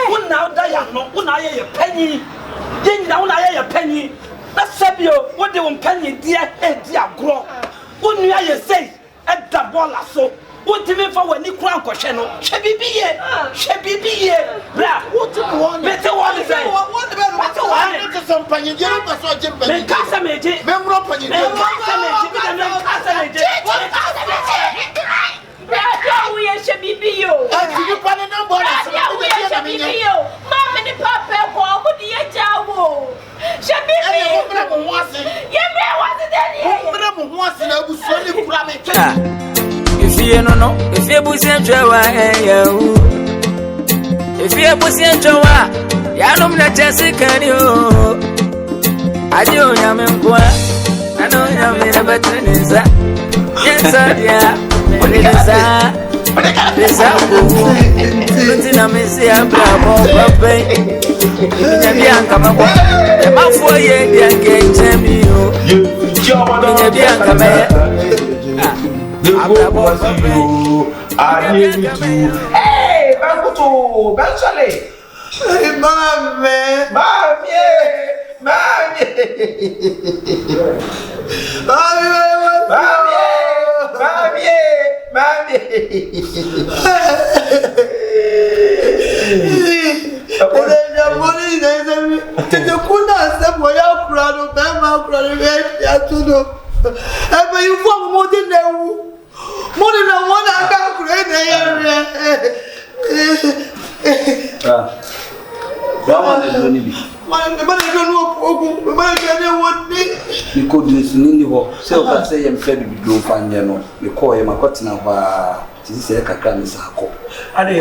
Who now die no, who now a penny. Yen now a penny. That's Sabio, what they want penny, dear, dear grow. Who knew I say, at the ball so. What do you for when you crown Cocheno? Shabby be here, shabby be here. What better one is I want the better one to some penny. You don't know what you're doing. Casamage, memorable penny. We are shabby be you. You put a number of you. Mamma and Papa, what do you tell? Shabby wasn't there. If you know, if you push and if you push and Yalom la Jessica, I do Yamqua. I know Yamina Batanisa. Yes, yeah, what it is. This is a missy Abro, the mouth for ye, young champion. I hear you too. Hey, Bakuto, Banchale. Hey, Mammy. You want more than one I can't create you could listen in the walk. So I say I'm fed with blue fan, you know. The core, my cotton of this is a cacanis. I don't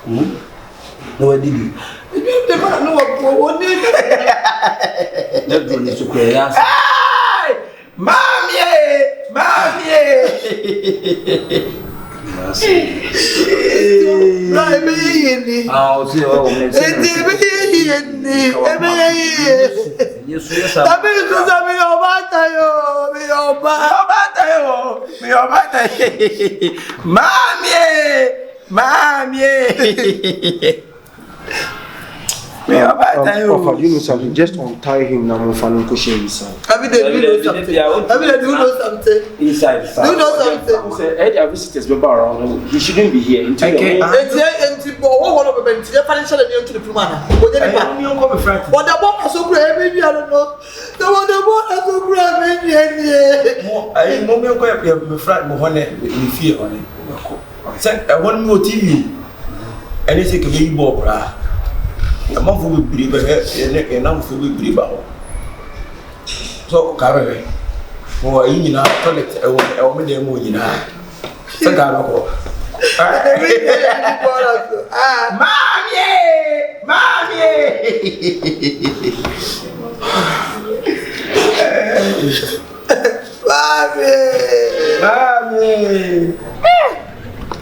know. No, I didn't. The man know what that one is to play. Mammy! I'll see you know something, just untie him now. Have you know something? Inside. You know something? Any visitors around, he shouldn't be here. Okay. What about the financial and to the Pumana? What the book is so great, maybe I don't know. The one the book is so great, maybe I know me going to flat Mohone with fear on it. Send one more TV. And it's a big ball. A month will be a number will be about. So, Carrie, or in our toilet, or medium in our Sagaro. Mammy!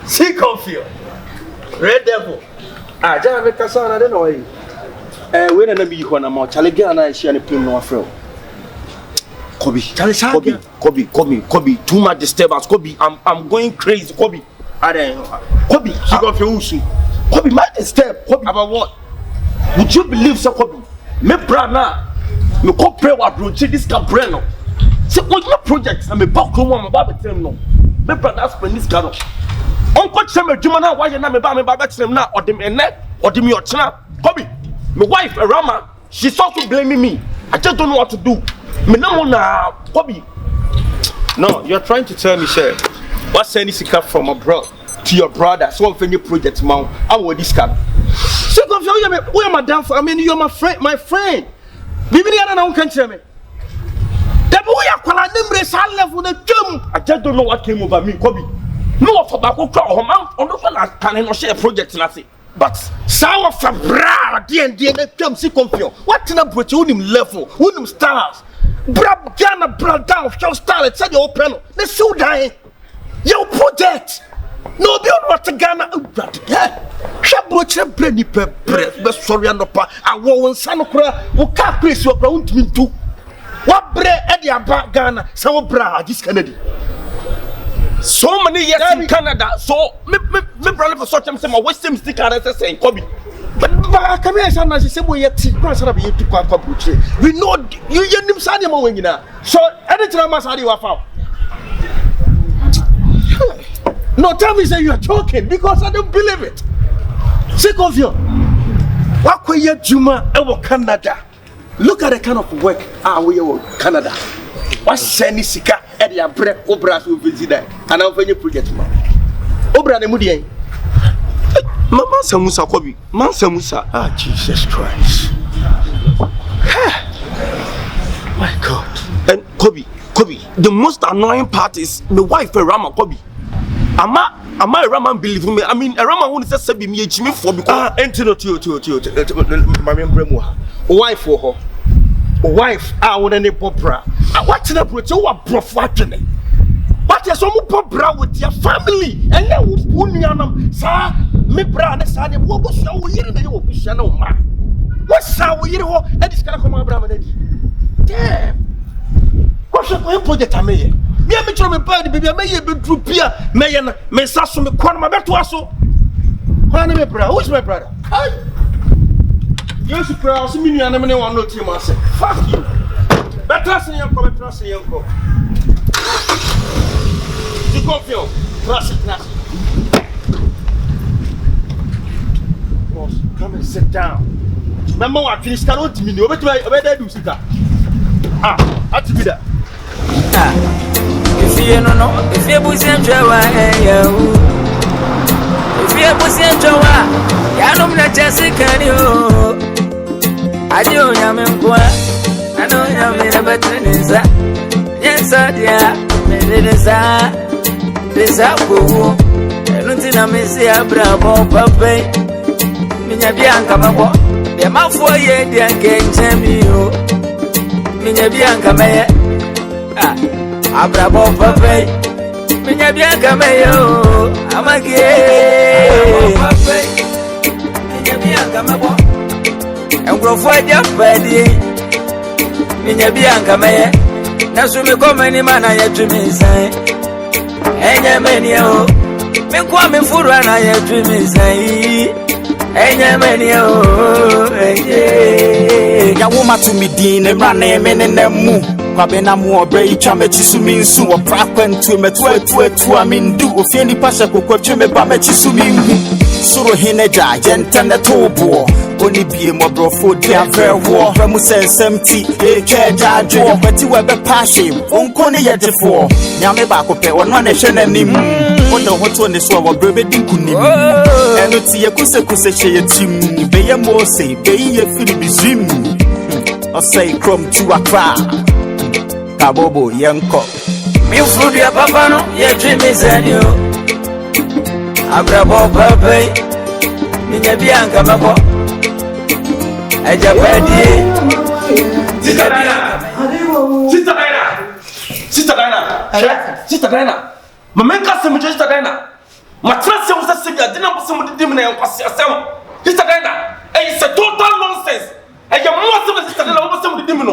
C-CONFION. Red Devil. Jana make us on, I don't know. We don't be one among Chaligana and she and a pin no afraid. Kobe, too much disturbance. Kobe, I'm going crazy. Kobe, Kobe, Kobe, might disturb. Kobe, about what? Would you believe so, Kobe? Me brana, me co pray what bro, this cabreno. See, what your projects? I'm a back home, I'm about to tell no. Me brother, spend this card. Uncle Chema Jumana, why you not me back to him now, or them neck, or them your china? Kobe, my wife, Rama, she's also blaming me. I just don't know what to do. Me no na Kobe. No, you're trying to tell me, sir, what sending Sika from abroad to your brother? So if any project, man, I will this card. So where am I down for? I mean, you're my friend, Bibi I don't can tell me. That boy, I level the gym. I just don't know what came over me, Kobe. No for back on the can not share project nothing. But sour for bra, dear, come C-CONFION. What in a bridge, him level, him stars. Brab Ghana, brad down, show star, it's at your panel. The show dying. Your project. No, be on what Ghana. Shabrocha, Brenny Pep, best sorry, and I won't son of her who can't place your ground me too. What bread at your back Ghana, some bra, this Kennedy. So many years in Canada. So me brother for such say my West Ham stick and say Kobe. But come here, son. I say we yet we know you nim sadi mo wengina. So anytime I sadi wa found. No, tell me say you are joking because I don't believe it. C-CONFION. What we yet Juma ever Canada? Look at the kind of work we in Canada. What's Shani Sika at the Abro Obra who visit there? And I'll venue project man. Obra the Mudi. MANSA MUSA Kobe. MANSA MUSA. Ah, Jesus Christ. My God. And Kobe, the most annoying part is the wife of Rama Kobe. Am I a Raman believe me? I mean, a Raman who says be me for because enter to my member wife for her. Wife, I would any popra. I watch the approach you are profiting. But you're some popra with your family, and you will put me on sir. Me brother, son, what was your year in the ocean? What's our year? And this can come around. Damn. What's your project? I may. Me am trying to buy the baby. I may be through Pia, Mayan, Messasum, the corner, my better to us. Who's my brother? You should proud to me and I'm one no team. I said, fuck you. But trust in your comment, trust in your go. C-CONFION, trust it. Boss, come and sit down. Remember what Chris cannot to me. Over to where they do sit down. How to be that? If you don't know, if you're pushing Jawa, if you're pushing Jawa, I'm not just a can. I do am in Kwa, I know I'm in a better. Yes, I did. This Abro, and nothing I may say Abro, Papa. Minya Bianca, my boy, the mouth for ye, the uncanny you. Minya Bianca, may Abro, Papa. Minya Bianca, may I'm a gay. Minya Bianca, my boy. And grow for your body. Minya Bianca may Nasumi come any man I had to me say. Enya menio, me kwame fura na ya to me say. Enya menio, ya woma to me din e bra na me ne mu. Kwabe na mu obre itwa me chisumi nsu wo prakwantu me tu amindu ofie ni pasha kokotwe me ba me chisumi nhu. Suru hineja jentene tobo. Only be a more brofo, dear very war. Ramus empty, a care jaw, but you were a passion. Unconi yet before. Yame Bacope, or not a shenanigans. On the hot one is our baby Dinkuni. And it's a kusa team. Bay a mose, bay a Philip. Or say, crumb to a crowd. Kabobo, young cock. Me food your papa, your dream is a new. Abro, Papa, Minya Bianca, Mabo. Sister Diana. My man got some Sister Diana. My trust was a singer, I didn't put somebody demon and pass yourself. Sister Diana, it's a total nonsense. And you're more than Sister Diana over somebody demon.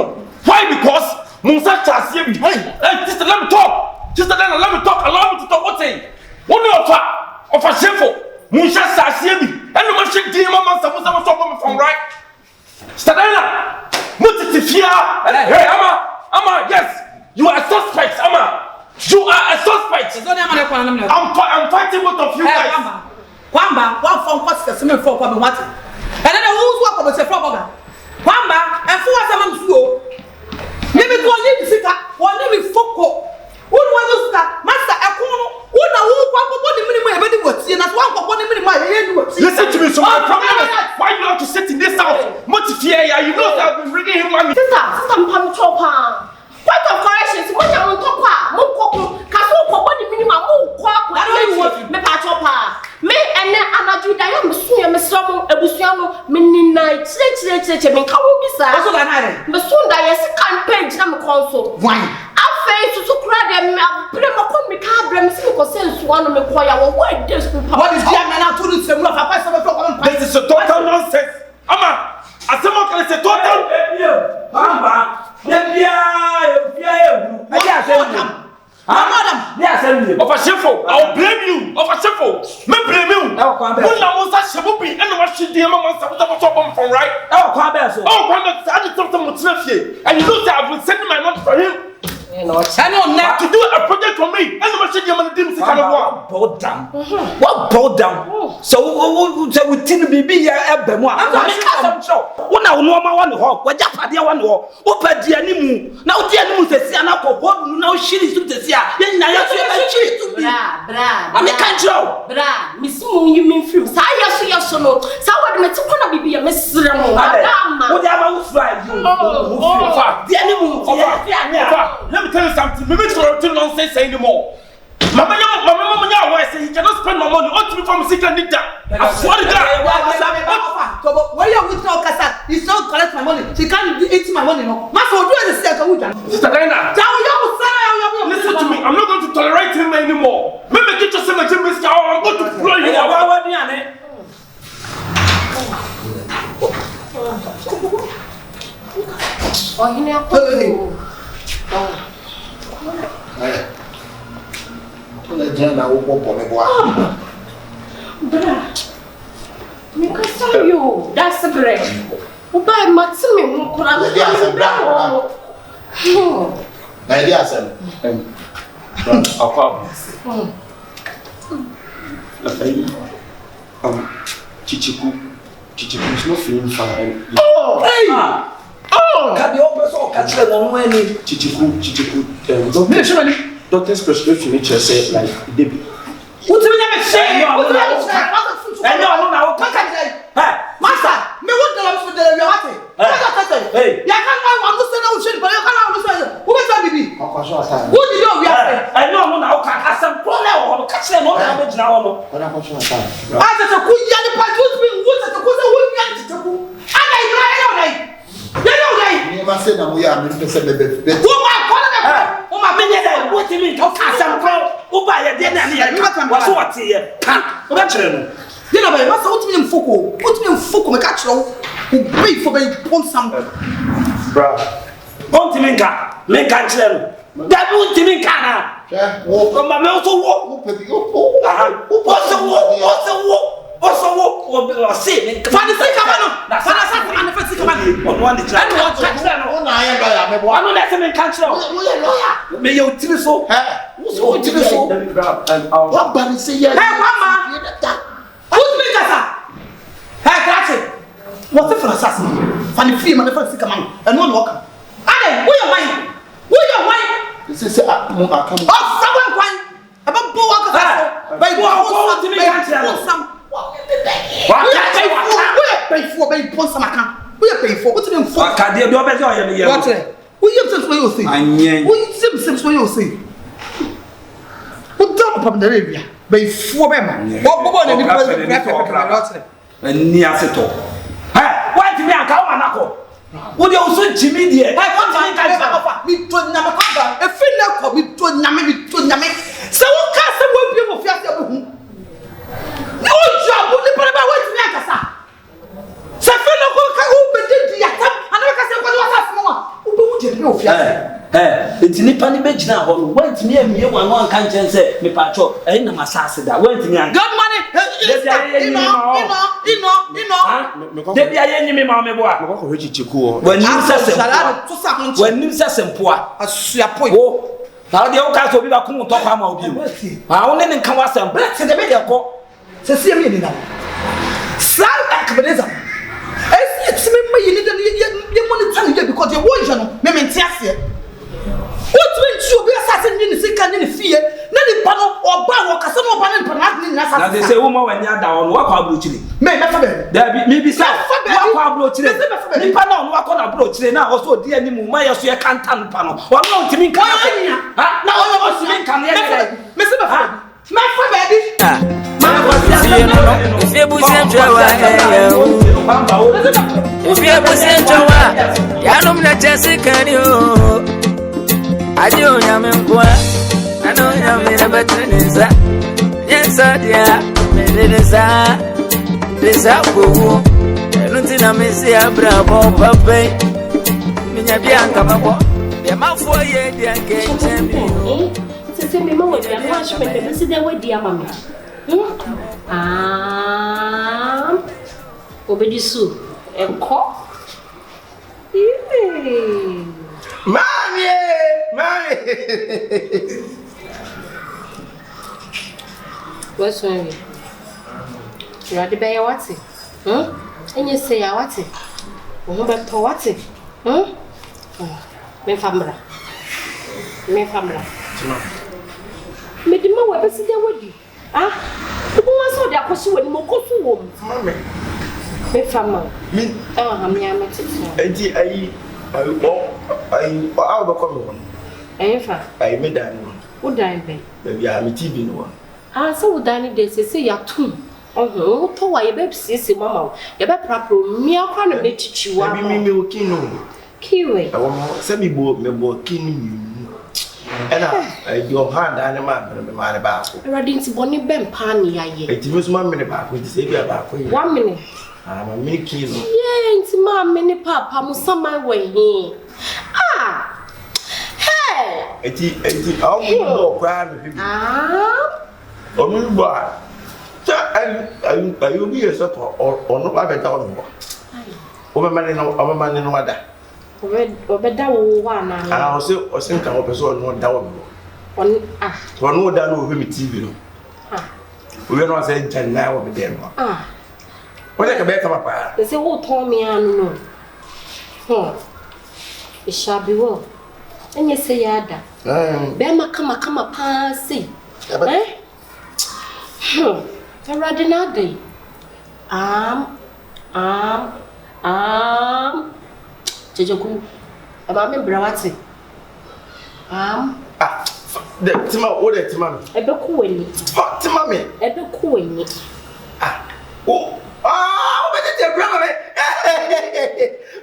Why? Because MUSA has here. Hey, sister, let me talk. Sister Diana, let me talk. Allow me to talk. What's saying? One of a shameful. MUSA has here. And the machine demon MANSA was from right. Stadana, hey, Ama, yes, you are a suspect, Ama. You are a suspect. I'm fighting both of you guys. Kwamba, one phone calls the same for Kwamba what? And then who's what about the problem? Kwamba, and for what I'm sure. Maybe to only sit up, one name is Foko. Who was that? Master Akono, who know what the minimum everybody was seeing as one for 1 minute. Listen to me, so my problem is why you have to sit in this house? You know that I've been bringing him money. Sister, I'm chopper. Point of corrections, what you want to talk about? Moko, Kaso, what the minimum, me chopper. Me and then I'm do that. I'm soon, I'm some Ebusiano, midnight, me come be sad. Also, I'm soon that yes, can't pay them console. Why? I face to cry them, I'm pretty much me can't bring me one of me choir. What is the man to do? This is a total nonsense. Ama, as someone can say total. Madam, yes, Of a shuffle, I'll blame you. Of a shuffle, me blame you. When I was that shabubi and what she did, Mamma, from right. Oh, Quabeso. Oh, I just something with Smith. And you know that I've been sending my money for him. I know not to do a project for me. And what she did, I'm going to kind of walk. Bow down. What bow down? So we didn't be here at Bemois. I'm sure. When I know my one hawk, what Japadia one hawk, what per the animal. Now the animal says, now she is to the sea. Then I have to be. I'm a control. Bra, Miss Moon, you mean fruits. I see your son. So what makes you be a Miss Ramon? Whatever was right. The animal. Let me tell you something. Maybe it's not nonsense anymore. Mama, I say you cannot spend my money on to become a secret leader. I swear to God. Why you with no cassette? You don't collect my money. She can't eat my money. No, Master, do the second. Sister Diana, listen to me. I'm not going to tolerate him anymore. Maybe get yourself a gym, Mr. I'm going to blow you out. Oh, you know. You, that's a great. By Maximum, Chichiku is not feeling fine. Oh, hey! Oh! Can you also catch them on when Chichiku, doctor's prescription, it just said, like, Debbie. What do you say? What do you say? I know, Master, me what the love for the reality? Hey, you can't understand, but you can't understand. Who is that, baby? Who did you react? I know now, I some problem or catch them on damage now. I just a good young part with me, what is the good young to do? And I you must say that we are Mr. Who my father? Oh, my minute, what do you mean? Some call who buy a dinner and what here? Can't. You know, I must put me in Fuku. Put me in Fuku, my catch roll. Who pay for me, want some. Bruh. Pontiminka, make a channel. That won't be Kana. From my mouth to walk. What's the walk? What's the walk? What's the walk? Say, find the second. That's the first command. On one channel. I don't let him in country. May you tell so. What's to so? What Barry say? Hey, Mama. Who's me, Casa? Hey, catch it. What's the first assassin? Funny film and the first command. And one walker. Hey, who your wife? Who your wife? This is a someone wine. About Boa. By Boa, to me, some. What pay for? Pay for some account. We are paying for. What's the name for? Can't do better. What? Who you think you say? Who you think you say? Who don't from the Arabia? By 4 men. What any person? And near Seto. Why do you come and knuckle? Would you also Jimmy dear? I want to me to Namaka. A friend of me to Nammy to Nammy. So what cast will be of your no job, only put about what you like, sir. Safino who did the attack, and I can say what was who did you feel? It's Nippani Bench now, went near me one can't say, me patro, and no assassin that went to me. Got money, you know, they be any me, mamma, when you say some poor, as your point. Now the old guys will be back home to talk about you. I only didn't come out some breath in the media. See me now. Sal activism. It's me, you need money time because you're watching me maintain. What means you be assassin in the second in the fear? None panel or bar or casino panel. Now they say, woman, when you're down, walk out brutally. Maybe some walk out brutally. The panel walk on a brutally now, also the enemy, my so you can't turn panel. Or no, to me, now I want to make Mr. My baby. If you push him to a Jessica, I do Yamqua. I know Yamina Batinisa. Yes, dear. This apple. I don't think I may see Abro, Papa. Minya Bianca, the mouth for ye, dear. say me ma we dia no ahwe me be say dey we dia ma me. Obedi su enko. Mami. What's wrong? You are the Bayie what? And you say what? Oh, but to what? Me family. Me di ma we be see dey wedi. Who wants all that question when mo go to home? Mami. Me family. Me. I'm here me tete. Enti ayi awo come on. Fa. Ayi me dan no. Wo dan be. Baby a me TV no. So wo dan dey say ya tum. Oh, to wa ye be sisi mama. Ye be prapro mi akwa na me chichiwa. Baby me okay no. Kiwe. I want say me bo kinu. Ena your hand and me man ba ko. Ready nti boni be mpa ne ya ye. Enti me so ma me ba ko nti say bia ba ko. 1 minute. Ma me kinu. Yeah, nti ma me ne papa musamai we he. Hey. Enti awu mo kwa me bibi. Omi ba. Ta ayu bi yeso to ono ba beta ono. O me mane no wada. Obeda wo wa na. O se nka o peso ono da wo. Ono da no mi TV no. O we no say janna wo be dem no. O le ka be ka papa. They say wo ton me anu no. It shall be well. And you say yada. Be ma kama pa say. Already na day. Kyekyeku. Aba me brawati. The tima o de tima me. Ebe ku wani. Tima me. Ebe ku wani. O be de bra me.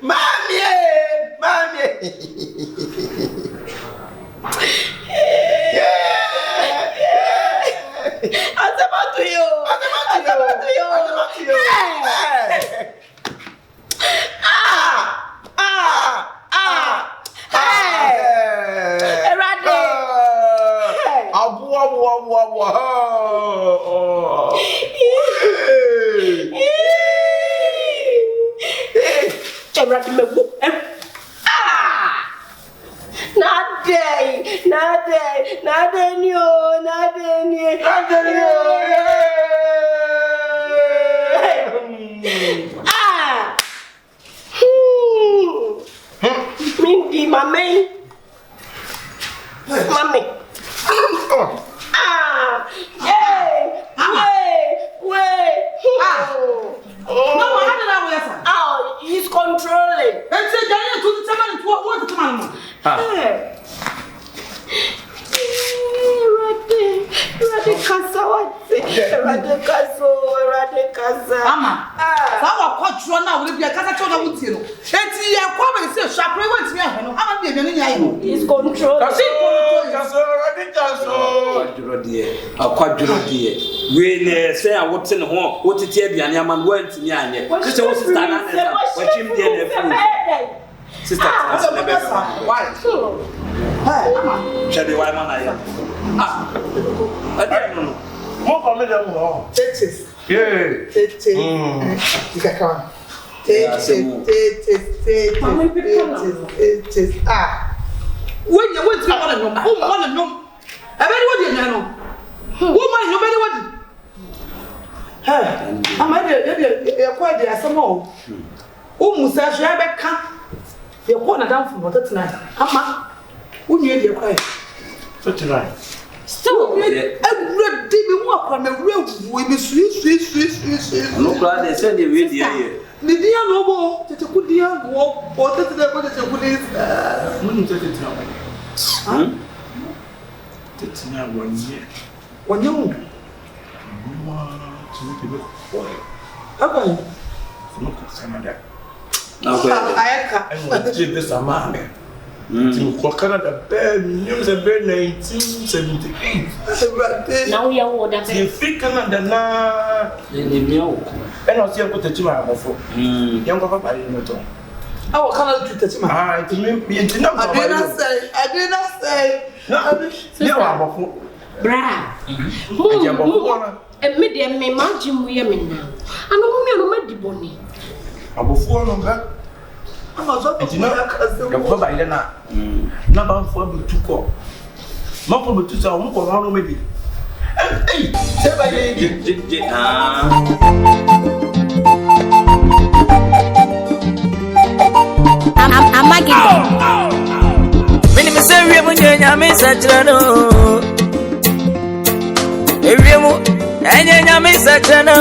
Mami. Azabatu yo. Mindy, mommy. He's controlling. Ama. Sawa kwatro na wo bia kasa cho na wutie no. Enti ye kwa be se shapre wanti me no. Ama de me nya no. He's controlling. Akwaduro die. We ne say a wote ne ho, wote tie aduane ama no wanti me anye. Kese wo sister na na. Wachim die na fu. Sister na be be. Why? Hey, ama. Chede why man aye. I don't know. Mo ko me dem ho. Tetes. Yeah. Tetes. Ikaka. Tetes. When you went to one of them, one of them. Everybody know. Woman, nobody what? Hey, I'm a quite there some more. MUSA, she have a car. You're going down from what tonight. Ama, who knew your quiet? So tonight. Still, every day we walk on the road. We be sweet. No glad they said they read here. The dear no more. It's a good dear walk. Or that's the good is. That's not 1 year. When you okay. I want to do this a man. To Canada, news a bed 1978. now we are order. You think Canada now? And I'll see a good time for young papa. I will come to touch my eye to me. I did not say. Bra. Me de me imagine we me now. I know me di boni. Abofo no ba. Amazo to ya kase. The ko ba ile na. Na ba fo bi tuko. Ma ko bi tusa mo ko no me bi. Hey, say ba ye I'm Mini me say we mun nya me satrano. Ewiemu enya nya me satrano.